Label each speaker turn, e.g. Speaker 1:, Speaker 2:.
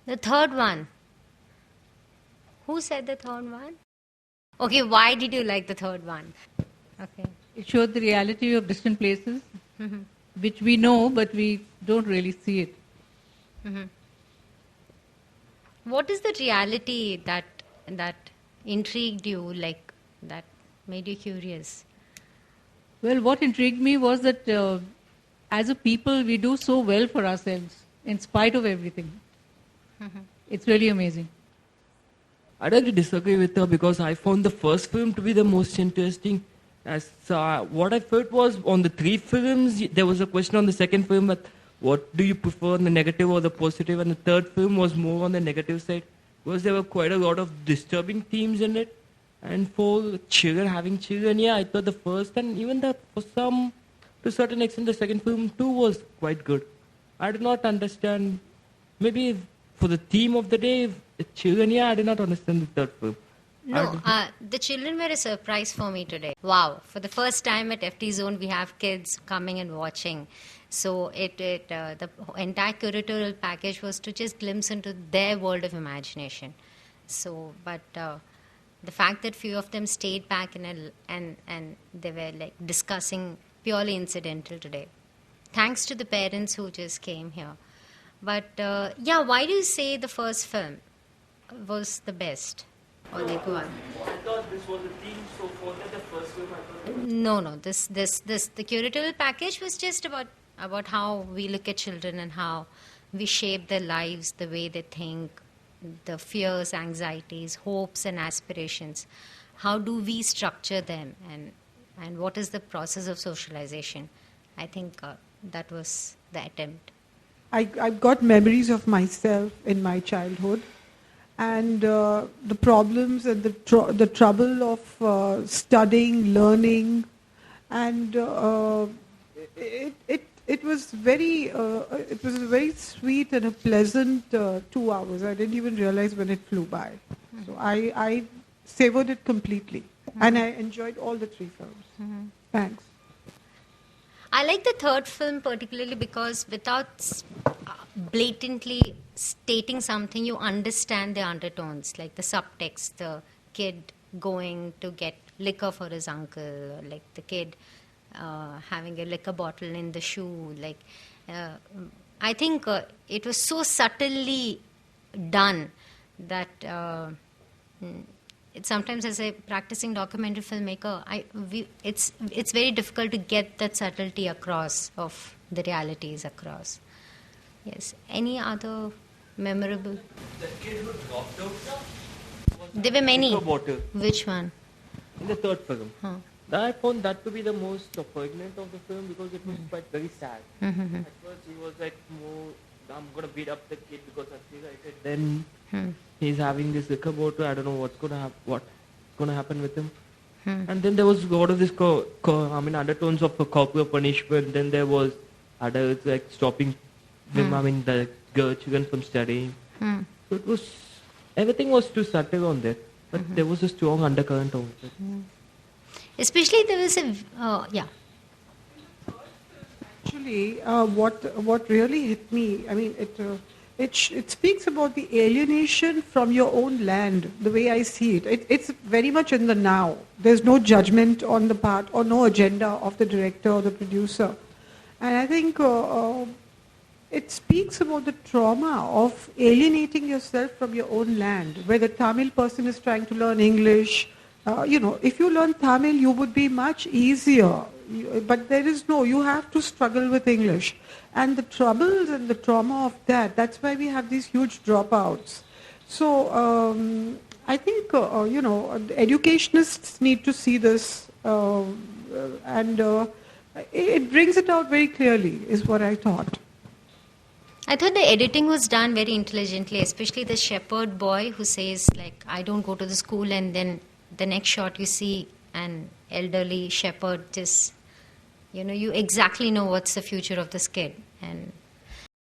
Speaker 1: The third one. Who said the third one? Okay, why did you like the third one? Okay.
Speaker 2: It showed the reality of distant places, which we know, but we don't really see it.
Speaker 1: What is the reality that intrigued you, like that made you curious?
Speaker 2: Well, what intrigued me was that as a people, we do so well for ourselves in spite of everything. It's really amazing.
Speaker 3: I'd like to disagree with her because I found the first film to be the most interesting. As what I felt was on the three films, there was a question on the second film, but what do you prefer, the negative or the positive? And the third film was more on the negative side because there were quite a lot of disturbing themes in it. And for children, having children, yeah, I thought the first and even to a certain extent, the second film too was quite good. I did not understand, maybe for the theme of the day, children, yeah, I did not understand the third film.
Speaker 1: No, the children were a surprise for me today. Wow, for the first time at FT Zone, we have kids coming and watching. So the entire curatorial package was to just glimpse into their world of imagination. So, but the fact that few of them stayed back and they were like discussing purely incidental today. Thanks to the parents who just came here. But yeah, why do you say the first film was the best? Or like one?
Speaker 3: I thought this was a theme, so for the first film, I thought...
Speaker 1: No. The curatorial package was just about how we look at children and how we shape their lives, the way they think, the fears, anxieties, hopes and aspirations. How do we structure them and what is the process of socialization? I think that was the attempt.
Speaker 4: I've got memories of myself in my childhood, and the problems and the trouble of studying, learning, and it was a very sweet and a pleasant 2 hours. I didn't even realize when it flew by. So I savored it completely, and I enjoyed all the three films. Thanks.
Speaker 1: I like the third film particularly because without blatantly stating something, you understand the undertones, like the subtext, the kid going to get liquor for his uncle, or like the kid having a liquor bottle in the shoe. Like I think it was so subtly done that sometimes as a practicing documentary filmmaker, it's very difficult to get that subtlety across of the realities across. Yes. Any other memorable?
Speaker 3: The kid who dropped out.
Speaker 1: There were many.
Speaker 3: Water.
Speaker 1: Which one?
Speaker 3: In the third film. I found that to be the most poignant of the film because it was quite very sad. At first he was like more, I'm going to beat up the kid because I feel like it. Then he's having this liquor bottle. I don't know what's going to happen with him. And then there was a lot of this undertones of corporal punishment. Then there was adults like stopping them, the children from studying. So everything was too subtle on that. But there was a strong undercurrent of it.
Speaker 1: Especially there was a,
Speaker 4: Actually, what really hit me, I mean, it speaks about the alienation from your own land, the way I see it. It's very much in the now. There's no judgment on the part or no agenda of the director or the producer. And I think it speaks about the trauma of alienating yourself from your own land, where the Tamil person is trying to learn English. If you learn Tamil, you would be much easier. But you have to struggle with English. And the troubles and the trauma of that's why we have these huge dropouts. So I think, educationists need to see this and it brings it out very clearly, is what I thought.
Speaker 1: I thought the editing was done very intelligently, especially the shepherd boy who says, like, I don't go to the school, and then the next shot you see an elderly shepherd just, you exactly know what's the future of this kid. And